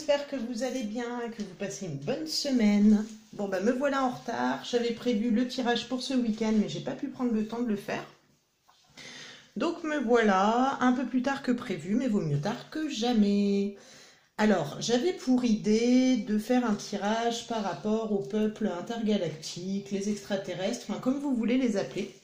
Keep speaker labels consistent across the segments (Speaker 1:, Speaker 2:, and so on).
Speaker 1: j'espère que vous allez bien et que vous passez une bonne semaine. Bon bah me voilà en retard, j'avais prévu le tirage pour ce week-end mais j'ai pas pu prendre le temps de le faire. Donc me voilà un peu plus tard que prévu, mais vaut mieux tard que jamais. Alors j'avais pour idée de faire un tirage par rapport aux peuples intergalactiques, les extraterrestres, enfin comme vous voulez les appeler,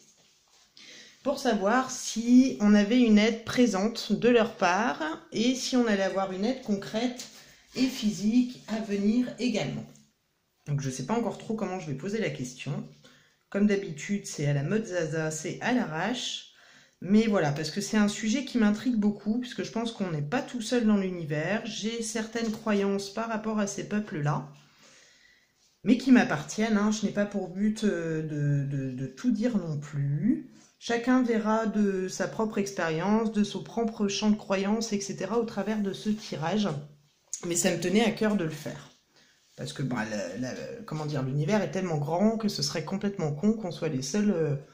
Speaker 1: pour savoir si on avait une aide présente de leur part et si on allait avoir une aide concrète et physique à venir également. Donc je ne sais pas encore trop comment je vais poser la question. Comme d'habitude, c'est à la mode Zaza, c'est à l'arrache. Mais voilà, parce que c'est un sujet qui m'intrigue beaucoup, puisque je pense qu'on n'est pas tout seul dans l'univers. J'ai certaines croyances par rapport à ces peuples-là, mais qui m'appartiennent. Hein. Je n'ai pas pour but de tout dire non plus. Chacun verra de sa propre expérience, de son propre champ de croyances, etc. au travers de ce tirage. Mais ça me tenait à cœur de le faire. Parce que bah, comment dire, l'univers est tellement grand que ce serait complètement con qu'on soit les seuls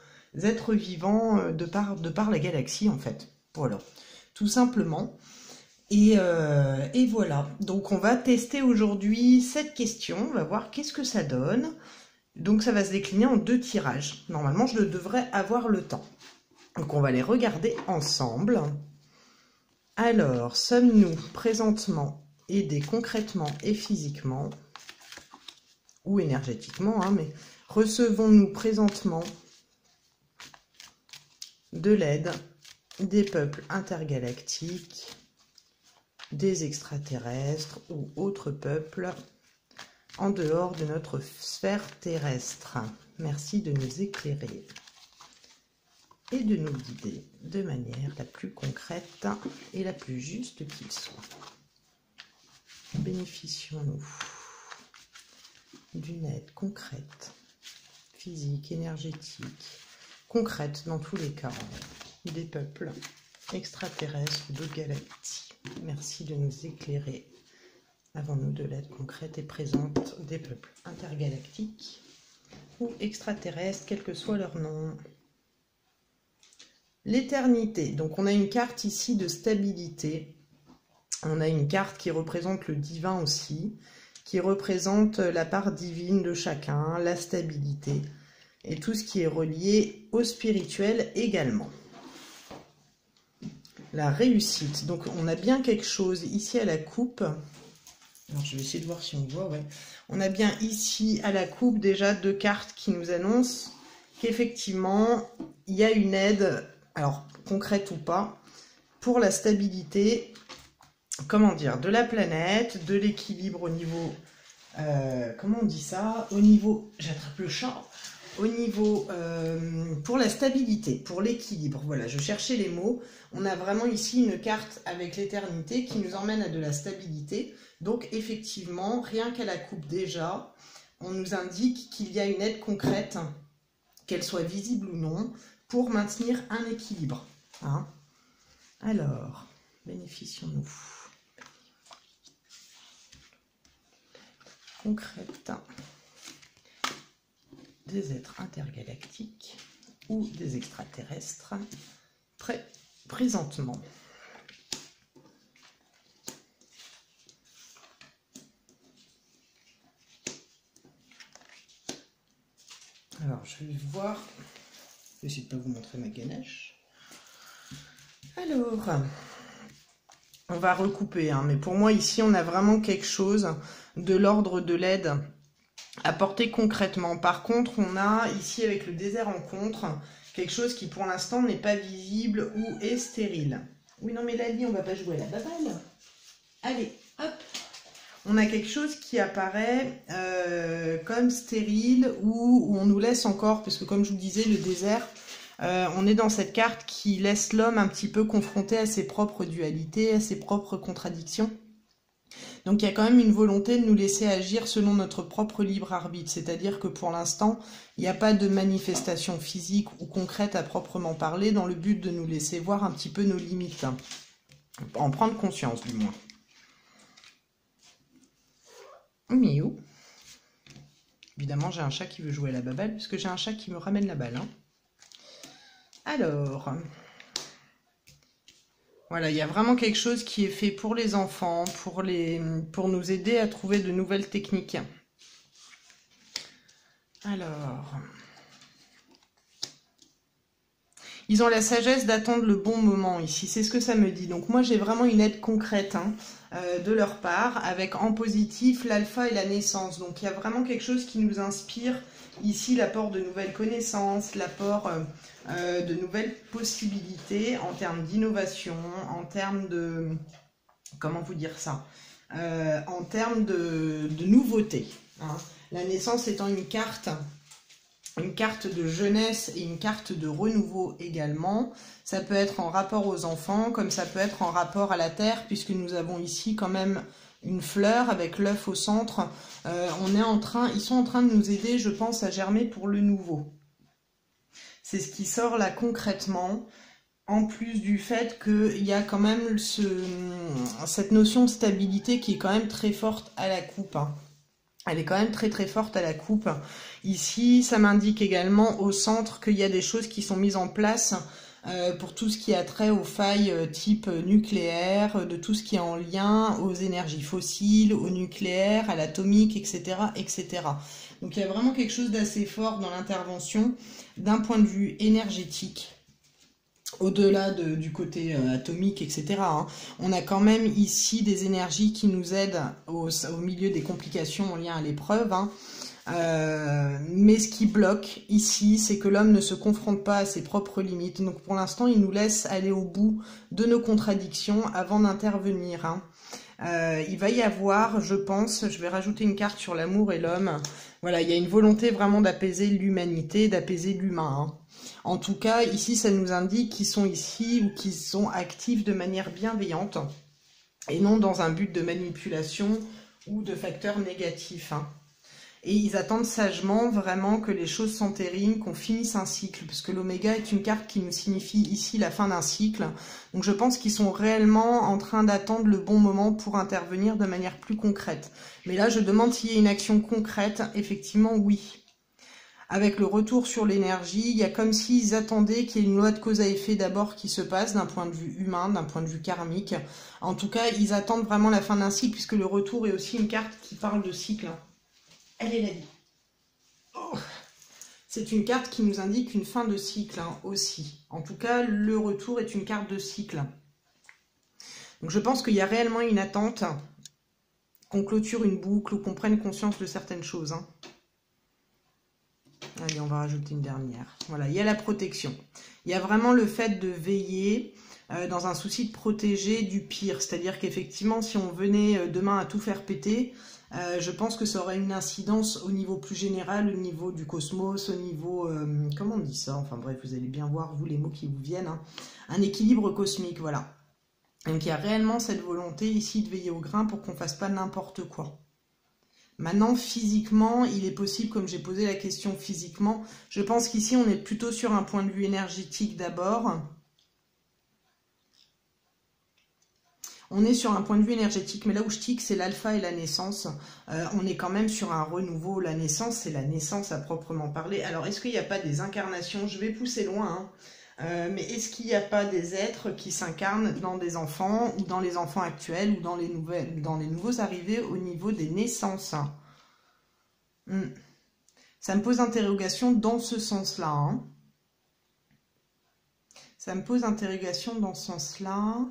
Speaker 1: êtres vivants de par la galaxie, en fait. Voilà, tout simplement. Et voilà, donc on va tester aujourd'hui cette question, on va voir qu'est-ce que ça donne. Donc ça va se décliner en 2 tirages. Normalement, je devrais avoir le temps. Donc on va les regarder ensemble. Alors, sommes-nous présentement aidés concrètement et physiquement, ou énergétiquement, hein, mais recevons-nous présentement de l'aide des peuples intergalactiques, des extraterrestres ou autres peuples en dehors de notre sphère terrestre. Merci de nous éclairer et de nous guider de manière la plus concrète et la plus juste qu'il soit. Bénéficions-nous d'une aide concrète, physique, énergétique, concrète dans tous les cas, des peuples extraterrestres ou d'autres galaxies. Merci de nous éclairer. Avons-nous de l'aide concrète et présente des peuples intergalactiques ou extraterrestres, quel que soit leur nom? L'éternité. Donc on a une carte ici de stabilité. On a une carte qui représente le divin aussi, qui représente la part divine de chacun, la stabilité et tout ce qui est relié au spirituel également. La réussite. Donc on a bien quelque chose ici à la coupe. Alors je vais essayer de voir si on voit, ouais. On a bien ici à la coupe déjà 2 cartes qui nous annoncent qu'effectivement il y a une aide, alors concrète ou pas, pour la stabilité, comment dire, de la planète, de l'équilibre au niveau, comment on dit ça, au niveau, j'attrape le chat, au niveau, pour la stabilité, pour l'équilibre, voilà, je cherchais les mots. On a vraiment ici une carte avec l'éternité qui nous emmène à de la stabilité. Donc effectivement, rien qu'à la coupe déjà, on nous indique qu'il y a une aide concrète, qu'elle soit visible ou non, pour maintenir un équilibre. Hein. Alors, bénéficions-nous. Concrète des êtres intergalactiques ou des extraterrestres présentement. Alors, je vais voir. Je vais essayer de ne pas vous montrer ma ganache. Alors, on va recouper, hein, mais pour moi, ici, on a vraiment quelque chose de l'ordre de l'aide apportée concrètement. Par contre, on a ici, avec le désert en contre, quelque chose qui, pour l'instant, n'est pas visible ou est stérile. Oui, non, mais Lali, on va pas jouer à la baballe. Allez, hop. On a quelque chose qui apparaît comme stérile ou on nous laisse encore, parce que comme je vous disais, le désert, on est dans cette carte qui laisse l'homme un petit peu confronté à ses propres dualités, à ses propres contradictions. Donc il y a quand même une volonté de nous laisser agir selon notre propre libre arbitre, c'est-à-dire que pour l'instant, il n'y a pas de manifestation physique ou concrète à proprement parler dans le but de nous laisser voir un petit peu nos limites, hein. En prendre conscience du moins. Miaou. Évidemment, j'ai un chat qui veut jouer à la baballe, puisque j'ai un chat qui me ramène la balle. Hein. Alors, Voilà, il y a vraiment quelque chose qui est fait pour les enfants, pour nous aider à trouver de nouvelles techniques. Alors, ils ont la sagesse d'attendre le bon moment ici, c'est ce que ça me dit. Donc moi j'ai vraiment une aide concrète de leur part, avec en positif l'alpha et la naissance. Donc il y a vraiment quelque chose qui nous inspire ici, l'apport de nouvelles connaissances, l'apport de nouvelles possibilités en termes d'innovation, en termes de... comment vous dire ça, en termes de nouveautés. Hein. La naissance étant une carte de jeunesse et une carte de renouveau également. Ça peut être en rapport aux enfants, comme ça peut être en rapport à la terre, puisque nous avons ici quand même une fleur avec l'œuf au centre. Ils sont en train de nous aider, je pense, à germer pour le nouveau. C'est ce qui sort là concrètement. En plus du fait qu'il y a quand même cette notion de stabilité qui est quand même très forte à la coupe. Hein. Elle est quand même très très forte à la coupe. Ici, ça m'indique également au centre qu'il y a des choses qui sont mises en place pour tout ce qui a trait aux failles type nucléaire, de tout ce qui est en lien aux énergies fossiles, au nucléaire, à l'atomique, etc., etc. Donc il y a vraiment quelque chose d'assez fort dans l'intervention d'un point de vue énergétique. Au-delà du côté atomique, etc. Hein, on a quand même ici des énergies qui nous aident au milieu des complications en lien à l'épreuve. Hein. Mais ce qui bloque ici, c'est que l'homme ne se confronte pas à ses propres limites. Donc pour l'instant, il nous laisse aller au bout de nos contradictions avant d'intervenir. Hein. Il va y avoir, je pense, je vais rajouter une carte sur l'amour et l'homme. Voilà, il y a une volonté vraiment d'apaiser l'humanité, d'apaiser l'humain. Hein. En tout cas, ici, ça nous indique qu'ils sont ici ou qu'ils sont actifs de manière bienveillante et non dans un but de manipulation ou de facteurs négatifs. Hein. Et ils attendent sagement vraiment que les choses s'entérinent, qu'on finisse un cycle, parce que l'oméga est une carte qui nous signifie ici la fin d'un cycle. Donc je pense qu'ils sont réellement en train d'attendre le bon moment pour intervenir de manière plus concrète. Mais là, je demande s'il y a une action concrète. Effectivement, oui. Avec le retour sur l'énergie, il y a comme s'ils attendaient qu'il y ait une loi de cause à effet d'abord qui se passe d'un point de vue humain, d'un point de vue karmique. En tout cas, ils attendent vraiment la fin d'un cycle, puisque le retour est aussi une carte qui parle de cycle. Elle est la vie. Oh. C'est une carte qui nous indique une fin de cycle aussi. En tout cas, le retour est une carte de cycle. Donc je pense qu'il y a réellement une attente qu'on clôture une boucle ou qu'on prenne conscience de certaines choses. Hein. Allez, on va rajouter une dernière. Voilà, il y a la protection. Il y a vraiment le fait de veiller dans un souci de protéger du pire. C'est-à-dire qu'effectivement, si on venait demain à tout faire péter, je pense que ça aurait une incidence au niveau plus général, au niveau du cosmos, au niveau... comment on dit ça? Enfin bref, vous allez bien voir, vous, les mots qui vous viennent. Hein. Un équilibre cosmique, voilà. Donc il y a réellement cette volonté ici de veiller au grain pour qu'on ne fasse pas n'importe quoi. Maintenant, physiquement, il est possible, comme j'ai posé la question physiquement, je pense qu'ici, on est plutôt sur un point de vue énergétique d'abord. On est sur un point de vue énergétique, mais là où je tique, c'est l'alpha et la naissance. On est quand même sur un renouveau. La naissance, c'est la naissance à proprement parler. Alors, est-ce qu'il n'y a pas des incarnations? Je vais pousser loin, hein. Mais est-ce qu'il n'y a pas des êtres qui s'incarnent dans des enfants, ou dans les enfants actuels, ou dans les nouveaux arrivés au niveau des naissances? Ça me pose interrogation dans ce sens-là. Hein. Ça me pose interrogation dans ce sens-là.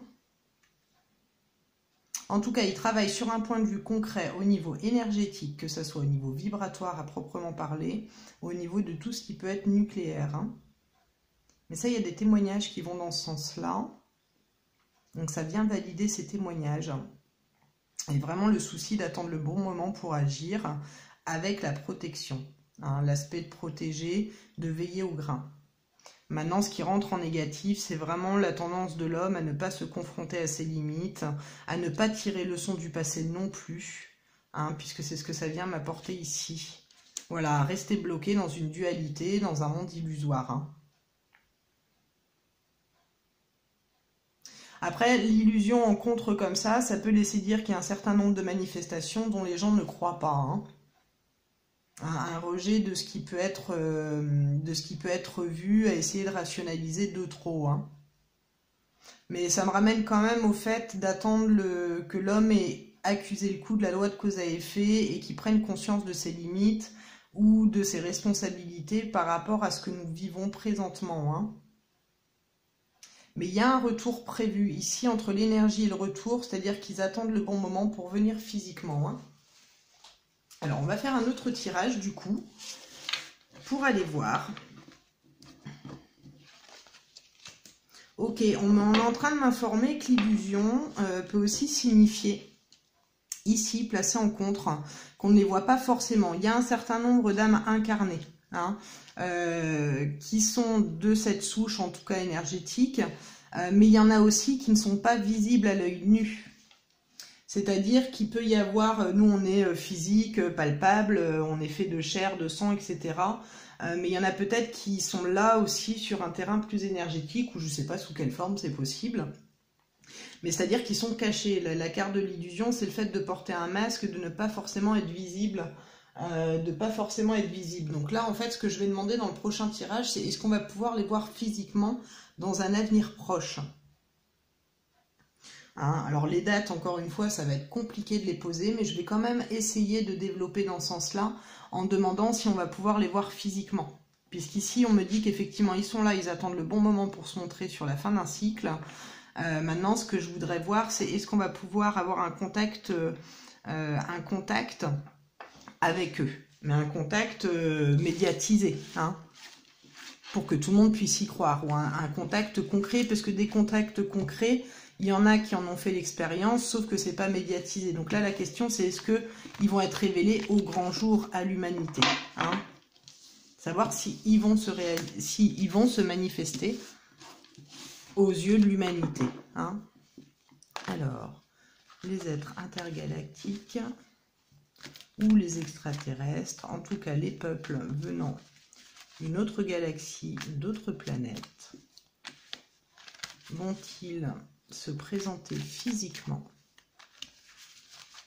Speaker 1: En tout cas, il travaille sur un point de vue concret au niveau énergétique, que ce soit au niveau vibratoire à proprement parler, au niveau de tout ce qui peut être nucléaire. Hein. Mais ça, il y a des témoignages qui vont dans ce sens-là. Donc ça vient valider ces témoignages. Et vraiment le souci d'attendre le bon moment pour agir avec la protection. Hein, l'aspect de protéger, de veiller au grain. Maintenant, ce qui rentre en négatif, c'est vraiment la tendance de l'homme à ne pas se confronter à ses limites, à ne pas tirer leçon du passé non plus, hein, puisque c'est ce que ça vient m'apporter ici. Voilà, rester bloqué dans une dualité, dans un monde illusoire. Hein. Après, l'illusion en contre comme ça peut laisser dire qu'il y a un certain nombre de manifestations dont les gens ne croient pas. Hein. Un rejet de ce qui peut être vu, à essayer de rationaliser de trop. Hein. Mais ça me ramène quand même au fait d'attendre que l'homme ait accusé le coup de la loi de cause à effet et qu'il prenne conscience de ses limites ou de ses responsabilités par rapport à ce que nous vivons présentement, hein. Mais il y a un retour prévu ici entre l'énergie et le retour, c'est-à-dire qu'ils attendent le bon moment pour venir physiquement, hein. Alors, on va faire un autre tirage, du coup, pour aller voir. Ok, on est en train de m'informer que l'illusion peut aussi signifier, ici, placé en contre, qu'on ne les voit pas forcément. Il y a un certain nombre d'âmes incarnées, hein, qui sont de cette souche, en tout cas énergétique, mais il y en a aussi qui ne sont pas visibles à l'œil nu. C'est-à-dire qu'il peut y avoir, nous on est physique, palpable, on est fait de chair, de sang, etc. Mais il y en a peut-être qui sont là aussi sur un terrain plus énergétique, ou je ne sais pas sous quelle forme c'est possible. Mais c'est-à-dire qu'ils sont cachés. La carte de l'illusion, c'est le fait de porter un masque, de ne pas forcément être visible. Donc là, en fait, ce que je vais demander dans le prochain tirage, c'est est-ce qu'on va pouvoir les voir physiquement dans un avenir proche ? Hein, alors les dates, encore une fois, ça va être compliqué de les poser, mais je vais quand même essayer de développer dans ce sens-là en demandant si on va pouvoir les voir physiquement. Puisqu'ici, on me dit qu'effectivement, ils sont là, ils attendent le bon moment pour se montrer sur la fin d'un cycle. Maintenant, ce que je voudrais voir, c'est est-ce qu'on va pouvoir avoir un contact avec eux, mais un contact médiatisé, hein, pour que tout le monde puisse y croire, ou un contact concret, parce que des contacts concrets, il y en a qui en ont fait l'expérience, sauf que c'est pas médiatisé. Donc là, la question, c'est est-ce qu'ils vont être révélés au grand jour à l'humanité, hein, savoir s'ils vont se manifester aux yeux de l'humanité, hein. Alors, les êtres intergalactiques ou les extraterrestres, en tout cas les peuples venant d'une autre galaxie, d'autres planètes, vont-ils se présenter physiquement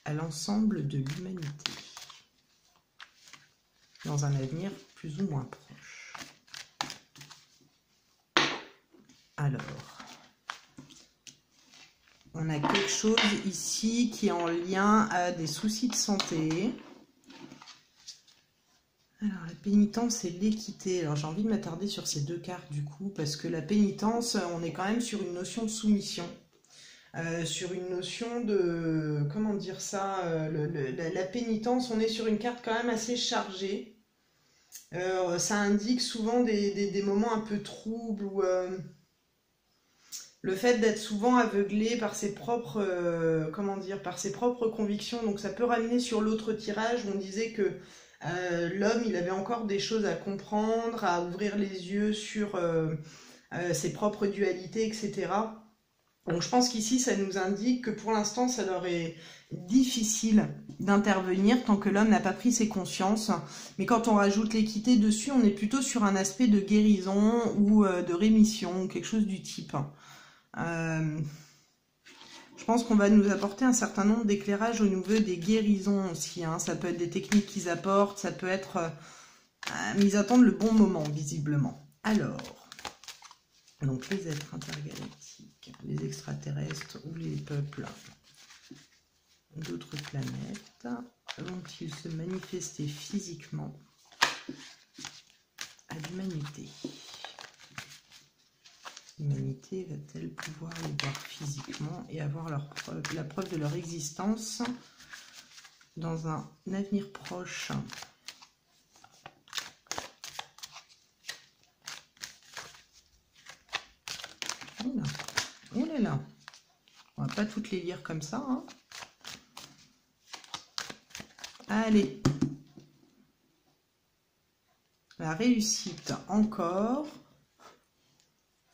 Speaker 1: à l'ensemble de l'humanité dans un avenir plus ou moins proche? Alors, on a quelque chose ici qui est en lien à des soucis de santé. Alors, la pénitence et l'équité. Alors, j'ai envie de m'attarder sur ces deux cartes, du coup, parce que la pénitence, on est quand même sur une notion de soumission. Sur une notion de... Comment dire ça, la pénitence, on est sur une carte quand même assez chargée. Ça indique souvent des moments un peu troubles, ou... le fait d'être souvent aveuglé par ses propres, par ses propres convictions. Donc ça peut ramener sur l'autre tirage où on disait que l'homme, il avait encore des choses à comprendre, à ouvrir les yeux sur ses propres dualités, etc. Donc je pense qu'ici, ça nous indique que pour l'instant, ça leur est difficile d'intervenir tant que l'homme n'a pas pris ses consciences. Mais quand on rajoute l'équité dessus, on est plutôt sur un aspect de guérison ou de rémission, quelque chose du type. Je pense qu'on va nous apporter un certain nombre d'éclairages au niveau des guérisons aussi, hein. Ça peut être des techniques qu'ils apportent, ça peut être... mais ils attendent le bon moment, visiblement. Alors, donc les êtres intergalactiques, les extraterrestres ou les peuples d'autres planètes, vont-ils se manifester physiquement à l'humanité? L'humanité va-t-elle pouvoir les voir physiquement et avoir la preuve de leur existence dans un avenir proche? Oh là là, on va pas toutes les lire comme ça, hein. Allez, la réussite encore.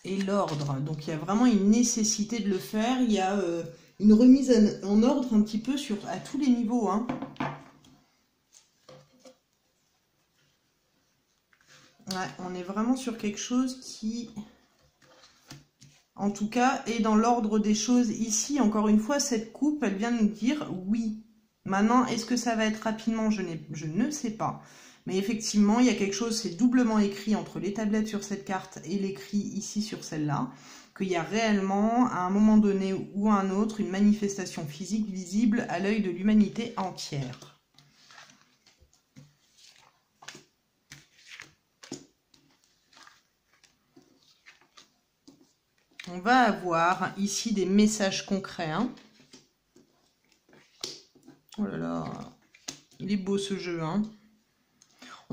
Speaker 1: Et l'ordre, donc il y a vraiment une nécessité de le faire, il y a une remise en ordre un petit peu à tous les niveaux, hein. Ouais, on est vraiment sur quelque chose qui, en tout cas, est dans l'ordre des choses ici. Encore une fois, cette coupe, elle vient nous dire oui. Maintenant, est-ce que ça va être rapidement? Je ne sais pas. Mais effectivement, il y a quelque chose, c'est doublement écrit entre les tablettes sur cette carte et l'écrit ici sur celle-là, qu'il y a réellement, à un moment donné ou à un autre, une manifestation physique visible à l'œil de l'humanité entière. On va avoir ici des messages concrets. Hein. Oh là là, il est beau ce jeu. Hein.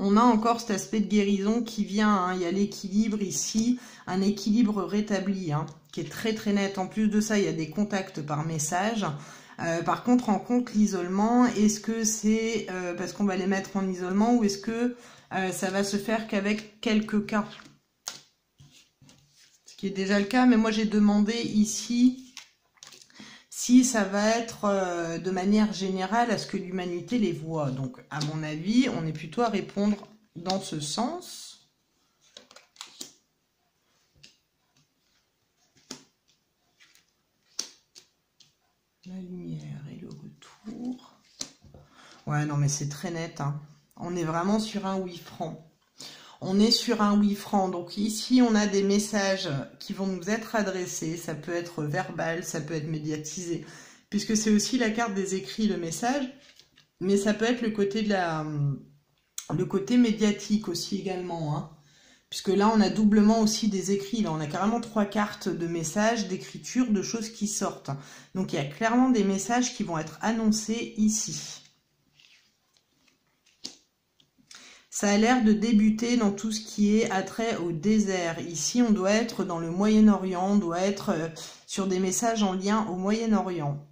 Speaker 1: On a encore cet aspect de guérison qui vient. Hein. Il y a l'équilibre ici, un équilibre rétabli, hein, qui est très très net. En plus de ça, il y a des contacts par message. Par contre, en compte l'isolement, est-ce que c'est parce qu'on va les mettre en isolement ou est-ce que ça va se faire qu'avec quelques cas? Ce qui est déjà le cas, mais moi j'ai demandé ici si ça va être de manière générale à ce que l'humanité les voit. Donc, à mon avis, on est plutôt à répondre dans ce sens. La lumière et le retour. Ouais, non, mais c'est très net. Hein. On est vraiment sur un oui franc. On est sur un oui franc. Donc ici, on a des messages qui vont nous être adressés. Ça peut être verbal, ça peut être médiatisé. Puisque c'est aussi la carte des écrits, le message. Mais ça peut être le côté le côté médiatique aussi également. Hein. Puisque là, on a doublement aussi des écrits. Là, on a carrément 3 cartes de messages, d'écriture, de choses qui sortent. Donc, il y a clairement des messages qui vont être annoncés ici. Ça a l'air de débuter dans tout ce qui est attrait au désert. Ici, on doit être dans le Moyen-Orient, on doit être sur des messages en lien au Moyen-Orient.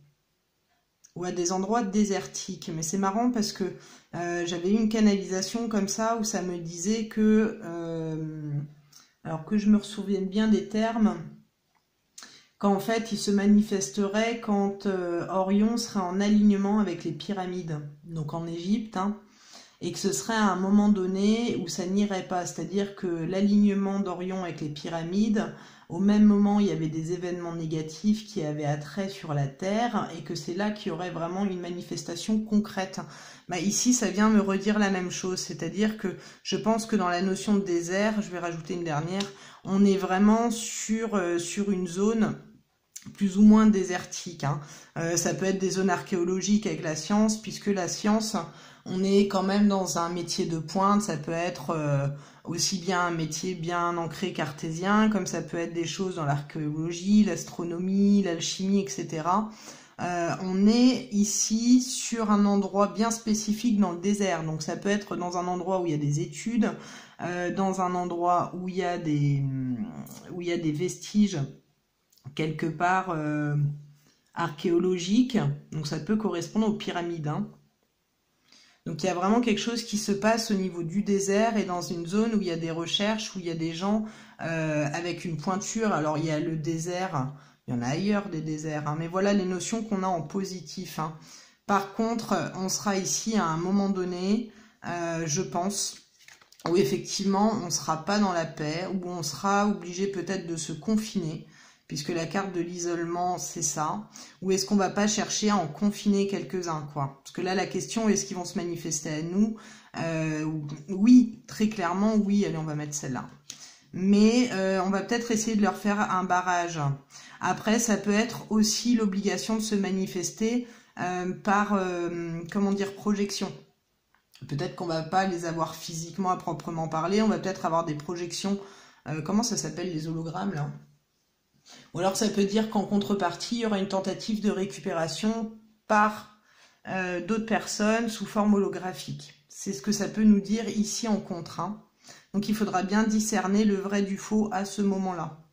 Speaker 1: Ou à des endroits désertiques. Mais c'est marrant parce que j'avais eu une canalisation comme ça où ça me disait que, alors que je me souvienne bien des termes, qu'en fait il se manifesterait quand Orion serait en alignement avec les pyramides, donc en Égypte, hein, et que ce serait à un moment donné où ça n'irait pas, c'est-à-dire que l'alignement d'Orion avec les pyramides, au même moment, il y avait des événements négatifs qui avaient attrait sur la Terre et que c'est là qu'il y aurait vraiment une manifestation concrète. Bah, ici, ça vient me redire la même chose, c'est-à-dire que je pense que dans la notion de désert, je vais rajouter une dernière, on est vraiment sur une zone plus ou moins désertique. Hein. Ça peut être des zones archéologiques avec la science, puisque la science, on est quand même dans un métier de pointe, ça peut être aussi bien un métier bien ancré cartésien, comme ça peut être des choses dans l'archéologie, l'astronomie, l'alchimie, etc. On est ici sur un endroit bien spécifique dans le désert, donc ça peut être dans un endroit où il y a des études, dans un endroit où il y a des vestiges quelque part archéologiques, donc ça peut correspondre aux pyramides. Hein. Donc il y a vraiment quelque chose qui se passe au niveau du désert et dans une zone où il y a des recherches, où il y a des gens avec une pointure. Alors il y a le désert, il y en a ailleurs des déserts, hein, mais voilà les notions qu'on a en positif. Hein. Par contre, on sera ici à un moment donné, je pense, où effectivement on ne sera pas dans la paix, où on sera obligé peut-être de se confiner, puisque la carte de l'isolement, c'est ça. Ou est-ce qu'on va pas chercher à en confiner quelques-uns, quoi? Parce que là, la question, est-ce qu'ils vont se manifester à nous? Oui, très clairement, oui. Allez, on va mettre celle-là. Mais on va peut-être essayer de leur faire un barrage. Après, ça peut être aussi l'obligation de se manifester par, comment dire, projection. Peut-être qu'on va pas les avoir physiquement à proprement parler. On va peut-être avoir des projections. Comment ça s'appelle, les hologrammes, là? Ou alors ça peut dire qu'en contrepartie, il y aura une tentative de récupération par d'autres personnes sous forme holographique. C'est ce que ça peut nous dire ici en contre. Hein. Donc il faudra bien discerner le vrai du faux à ce moment-là.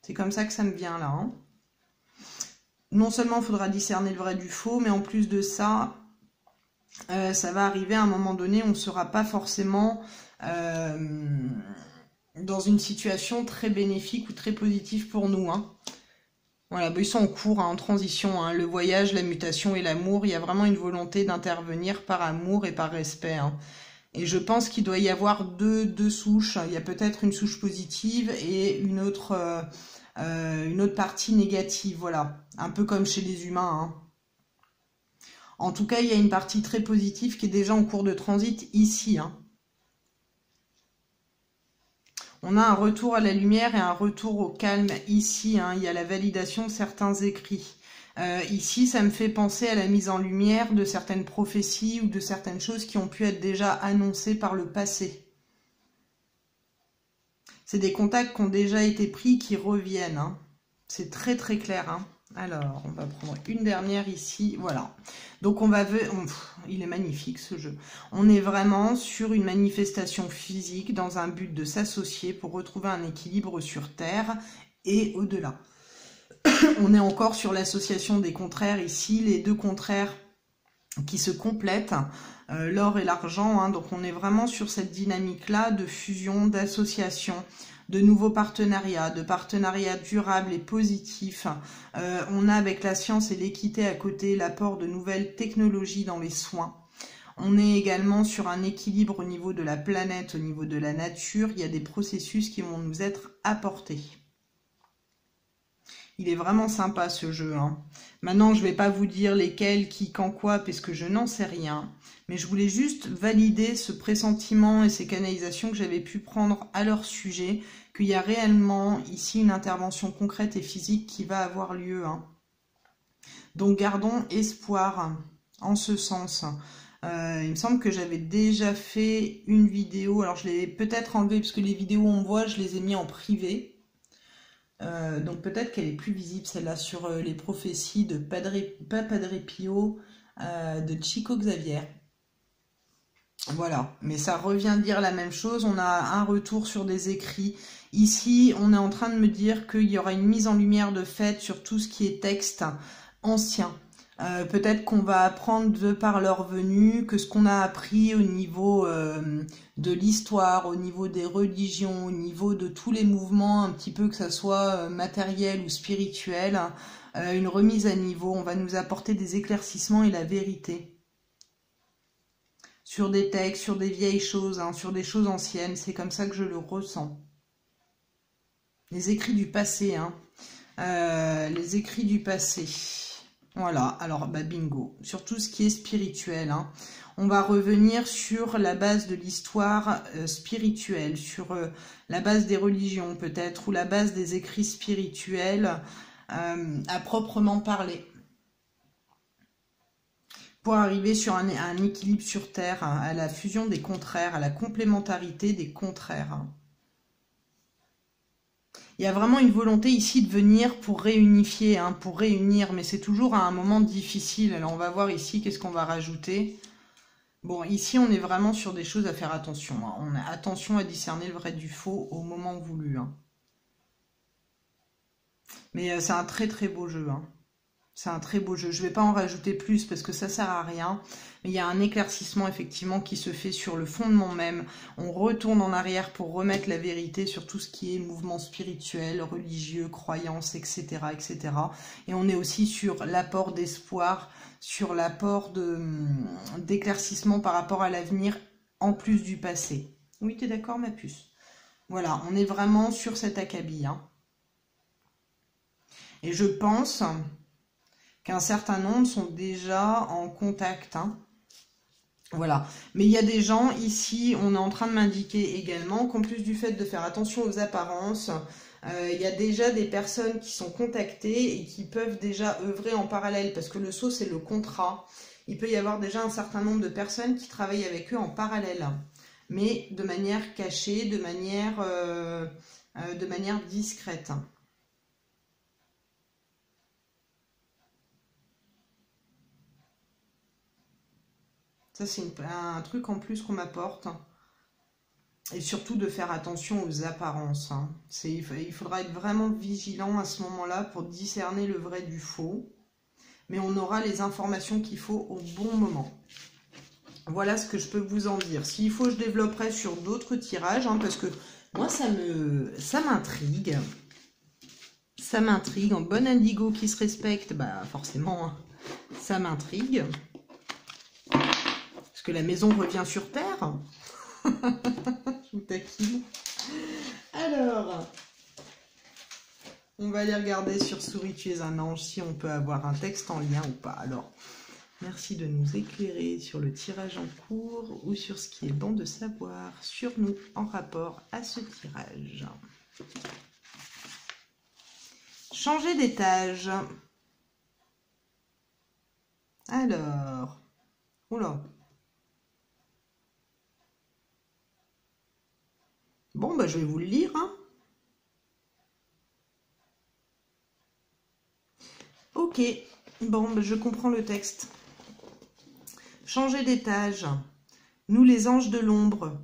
Speaker 1: C'est comme ça que ça me vient là. Hein. Non seulement il faudra discerner le vrai du faux, mais en plus de ça, ça va arriver à un moment donné, on ne sera pas forcément... dans une situation très bénéfique ou très positive pour nous. Hein. Voilà, bah, ils sont en cours, hein, en transition. Hein. Le voyage, la mutation et l'amour, il y a vraiment une volonté d'intervenir par amour et par respect. Hein. Et je pense qu'il doit y avoir deux souches. Il y a peut-être une souche positive et une autre partie négative. Voilà, un peu comme chez les humains. Hein. En tout cas, il y a une partie très positive qui est déjà en cours de transit ici. Hein. On a un retour à la lumière et un retour au calme ici, hein. Il y a la validation de certains écrits. Ici, ça me fait penser à la mise en lumière de certaines prophéties ou de certaines choses qui ont pu être déjà annoncées par le passé. C'est des contacts qui ont déjà été pris, qui reviennent, hein. C'est très très clair, hein. Alors, on va prendre une dernière ici, voilà. Donc, il est magnifique ce jeu. On est vraiment sur une manifestation physique dans un but de s'associer pour retrouver un équilibre sur Terre et au-delà. On est encore sur l'association des contraires ici, les deux contraires qui se complètent, l'or et l'argent, hein. Donc, on est vraiment sur cette dynamique-là de fusion, d'association, de nouveaux partenariats, de partenariats durables et positifs. On a avec la science et l'équité à côté l'apport de nouvelles technologies dans les soins. On est également sur un équilibre au niveau de la planète, au niveau de la nature. Il y a des processus qui vont nous être apportés. Il est vraiment sympa ce jeu, hein. Maintenant, je ne vais pas vous dire lesquels, qui, quand, quoi, parce que je n'en sais rien. Mais je voulais juste valider ce pressentiment et ces canalisations que j'avais pu prendre à leur sujet, qu'il y a réellement ici une intervention concrète et physique qui va avoir lieu, hein. Donc, gardons espoir en ce sens. Il me semble que j'avais déjà fait une vidéo. Alors, je l'ai peut-être enlevée, parce que les vidéos on voit, je les ai mis en privé. Donc peut-être qu'elle est plus visible celle-là sur les prophéties de Padre Pio, de Chico Xavier. Voilà, mais ça revient dire la même chose. On a un retour sur des écrits. Ici, on est en train de me dire qu'il y aura une mise en lumière de fait sur tout ce qui est texte ancien. Peut-être qu'on va apprendre de par leur venue que ce qu'on a appris au niveau de l'histoire, au niveau des religions, au niveau de tous les mouvements, un petit peu que ça soit matériel ou spirituel, une remise à niveau, on va nous apporter des éclaircissements et la vérité. Sur des textes, sur des vieilles choses, hein, sur des choses anciennes, c'est comme ça que je le ressens. Les écrits du passé, hein. Les écrits du passé. Voilà, alors bah bingo, sur tout ce qui est spirituel, hein. On va revenir sur la base de l'histoire spirituelle, sur la base des religions peut-être, ou la base des écrits spirituels à proprement parler. Pour arriver sur un équilibre sur Terre, hein, à la fusion des contraires, à la complémentarité des contraires, hein. Il y a vraiment une volonté ici de venir pour réunifier, hein, pour réunir, mais c'est toujours à un moment difficile. Alors on va voir ici qu'est-ce qu'on va rajouter. Bon, ici on est vraiment sur des choses à faire attention, hein. On a attention à discerner le vrai du faux au moment voulu, hein. Mais c'est un très très beau jeu, hein. C'est un très beau jeu. Je ne vais pas en rajouter plus parce que ça ne sert à rien. Mais il y a un éclaircissement effectivement qui se fait sur le fondement même. On retourne en arrière pour remettre la vérité sur tout ce qui est mouvement spirituel, religieux, croyances, etc., etc. Et on est aussi sur l'apport d'espoir, sur l'apport d'éclaircissement par rapport à l'avenir en plus du passé. Oui, tu es d'accord ma puce? Voilà, on est vraiment sur cet acabit, hein. Et je pense qu'un certain nombre sont déjà en contact, hein. Voilà. Mais il y a des gens ici, on est en train de m'indiquer également qu'en plus du fait de faire attention aux apparences, il y a déjà des personnes qui sont contactées et qui peuvent déjà œuvrer en parallèle, parce que le sceau, c'est le contrat. Il peut y avoir déjà un certain nombre de personnes qui travaillent avec eux en parallèle, mais de manière cachée, de manière discrète. Ça, c'est un truc en plus qu'on m'apporte. Et surtout de faire attention aux apparences, hein. Il faudra être vraiment vigilant à ce moment-là pour discerner le vrai du faux. Mais on aura les informations qu'il faut au bon moment. Voilà ce que je peux vous en dire. S'il faut, je développerai sur d'autres tirages, hein, parce que moi, ça m'intrigue. Ça m'intrigue. En bon indigo qui se respecte, bah forcément, hein, ça m'intrigue. Que la maison revient sur Terre. Je vous taquine. Alors, on va aller regarder sur Souris, tu es un ange, si on peut avoir un texte en lien ou pas. Alors, Merci de nous éclairer sur le tirage en cours ou sur ce qui est bon de savoir sur nous en rapport à ce tirage. Changer d'étage. Alors, oula. Bon, bah, je vais vous le lire, hein. Ok, bon, bah, je comprends le texte. Changer d'étage. Nous, les anges de l'ombre,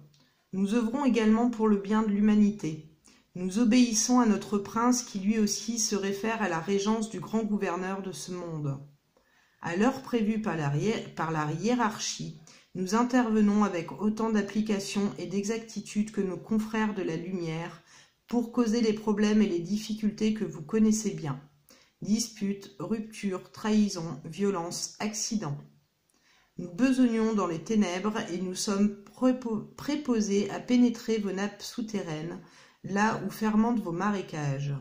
Speaker 1: nous œuvrons également pour le bien de l'humanité. Nous obéissons à notre prince qui lui aussi se réfère à la régence du grand gouverneur de ce monde. À l'heure prévue par la hiérarchie, nous intervenons avec autant d'application et d'exactitude que nos confrères de la lumière pour causer les problèmes et les difficultés que vous connaissez bien. Disputes, ruptures, trahisons, violences, accidents. Nous besognons dans les ténèbres et nous sommes préposés à pénétrer vos nappes souterraines, là où fermentent vos marécages.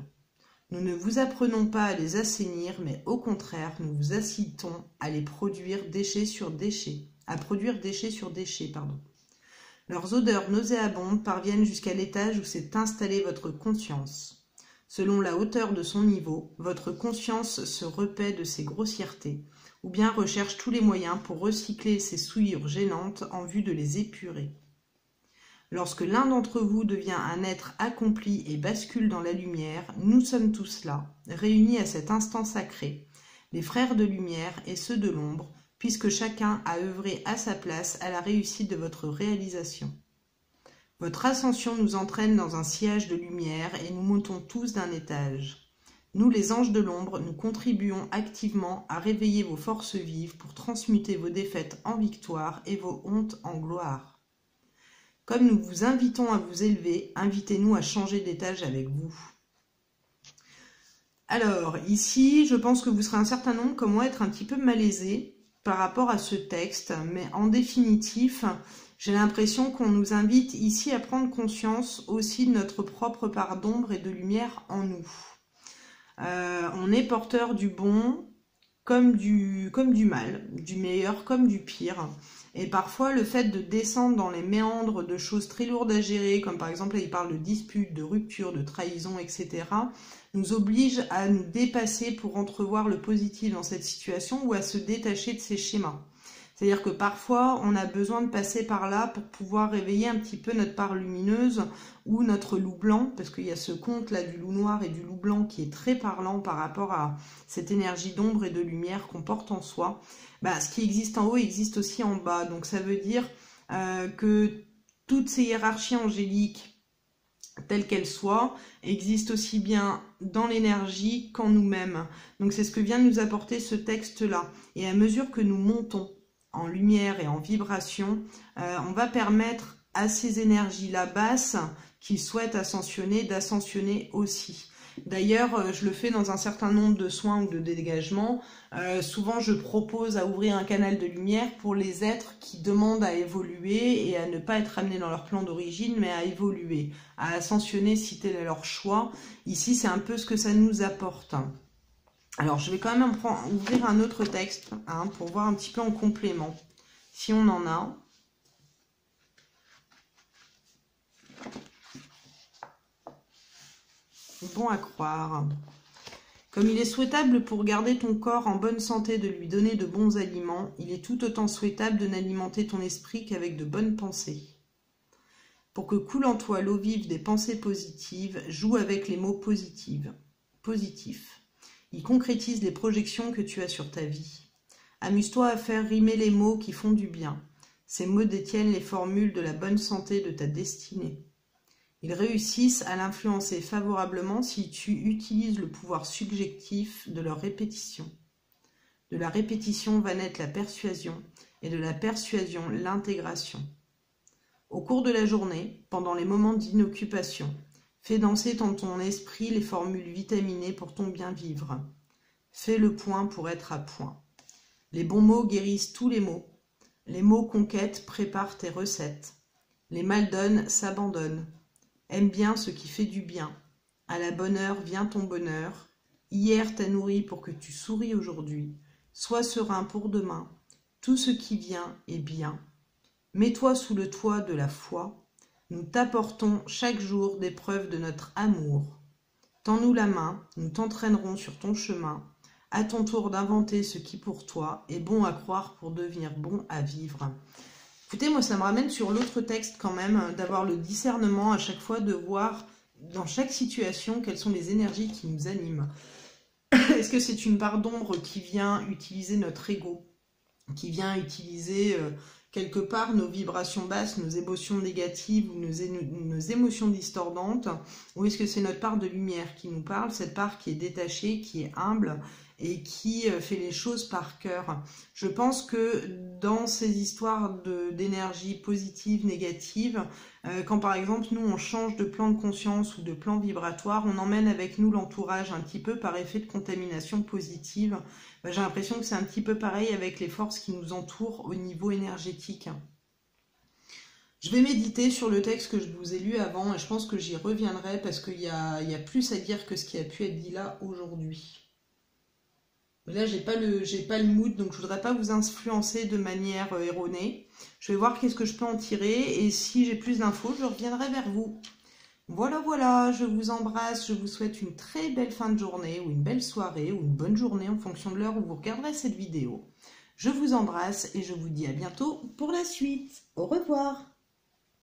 Speaker 1: Nous ne vous apprenons pas à les assainir, mais au contraire, nous vous incitons à les produire déchets sur déchets, pardon. Leurs odeurs nauséabondes parviennent jusqu'à l'étage où s'est installée votre conscience. Selon la hauteur de son niveau, votre conscience se repaît de ses grossièretés, ou bien recherche tous les moyens pour recycler ces souillures gênantes en vue de les épurer. Lorsque l'un d'entre vous devient un être accompli et bascule dans la lumière, nous sommes tous là, réunis à cet instant sacré, les frères de lumière et ceux de l'ombre, puisque chacun a œuvré à sa place à la réussite de votre réalisation. Votre ascension nous entraîne dans un sillage de lumière et nous montons tous d'un étage. Nous, les anges de l'ombre, nous contribuons activement à réveiller vos forces vives pour transmuter vos défaites en victoire et vos hontes en gloire. Comme nous vous invitons à vous élever, invitez-nous à changer d'étage avec vous. Alors, ici, je pense que vous serez un certain nombre, comme moi, être un petit peu malaisés par rapport à ce texte, mais en définitif, j'ai l'impression qu'on nous invite ici à prendre conscience aussi de notre propre part d'ombre et de lumière en nous. On est porteur du bon comme du mal, du meilleur comme du pire. Et parfois, le fait de descendre dans les méandres de choses très lourdes à gérer, comme par exemple, là, il parle de disputes, de ruptures, de trahison, etc., nous oblige à nous dépasser pour entrevoir le positif dans cette situation ou à se détacher de ces schémas. C'est-à-dire que parfois, on a besoin de passer par là pour pouvoir réveiller un petit peu notre part lumineuse ou notre loup blanc, parce qu'il y a ce conte-là du loup noir et du loup blanc qui est très parlant par rapport à cette énergie d'ombre et de lumière qu'on porte en soi. Bah, ce qui existe en haut existe aussi en bas. Donc ça veut dire que toutes ces hiérarchies angéliques, telles qu'elles soient, existent aussi bien dans l'énergie qu'en nous-mêmes. Donc c'est ce que vient de nous apporter ce texte-là. Et à mesure que nous montons en lumière et en vibration, on va permettre à ces énergies-là basses qui souhaitent ascensionner, d'ascensionner aussi. D'ailleurs, je le fais dans un certain nombre de soins ou de dégagements. Souvent, je propose à ouvrir un canal de lumière pour les êtres qui demandent à évoluer et à ne pas être amenés dans leur plan d'origine, mais à évoluer, à ascensionner si tel est leur choix. Ici, c'est un peu ce que ça nous apporte. Alors, je vais quand même ouvrir un autre texte pour voir un petit peu en complément, si on en a. Bon à croire. Comme il est souhaitable pour garder ton corps en bonne santé de lui donner de bons aliments, il est tout autant souhaitable de n'alimenter ton esprit qu'avec de bonnes pensées. Pour que coule en toi l'eau vive des pensées positives, joue avec les mots positifs. Ils concrétisent les projections que tu as sur ta vie. Amuse-toi à faire rimer les mots qui font du bien. Ces mots détiennent les formules de la bonne santé de ta destinée. Ils réussissent à l'influencer favorablement si tu utilises le pouvoir subjectif de leur répétition. De la répétition va naître la persuasion et de la persuasion l'intégration. Au cours de la journée, pendant les moments d'inoccupation, fais danser dans ton esprit les formules vitaminées pour ton bien vivre. Fais le point pour être à point. Les bons mots guérissent tous les maux. Les mots conquêtes préparent tes recettes. Les maldonnes s'abandonnent. Aime bien ce qui fait du bien. À la bonne heure vient ton bonheur. Hier t'as nourri pour que tu souris aujourd'hui. Sois serein pour demain. tout ce qui vient est bien. Mets-toi sous le toit de la foi. Nous t'apportons chaque jour des preuves de notre amour. Tends-nous la main, nous t'entraînerons sur ton chemin. À ton tour d'inventer ce qui pour toi est bon à croire pour devenir bon à vivre. Écoutez, moi ça me ramène sur l'autre texte quand même, d'avoir le discernement à chaque fois, de voir dans chaque situation quelles sont les énergies qui nous animent. Est-ce que c'est une part d'ombre qui vient utiliser notre ego, qui vient utiliser quelque part nos vibrations basses, nos émotions négatives ou nos émotions discordantes, ou est-ce que c'est notre part de lumière qui nous parle, cette part qui est détachée, qui est humble et qui fait les choses par cœur? Je pense que dans ces histoires d'énergie positive, négative, quand par exemple nous on change de plan de conscience ou de plan vibratoire, on emmène avec nous l'entourage un petit peu par effet de contamination positive. J'ai l'impression que c'est un petit peu pareil avec les forces qui nous entourent au niveau énergétique. Je vais méditer sur le texte que je vous ai lu avant et je pense que j'y reviendrai parce qu'il y a plus à dire que ce qui a pu être dit là aujourd'hui. Là, j'ai pas le mood, donc je voudrais pas vous influencer de manière erronée. Je vais voir qu'est-ce que je peux en tirer et si j'ai plus d'infos, je reviendrai vers vous. Voilà, je vous embrasse, je vous souhaite une très belle fin de journée ou une belle soirée ou une bonne journée en fonction de l'heure où vous regarderez cette vidéo. Je vous embrasse et je vous dis à bientôt pour la suite. Au revoir.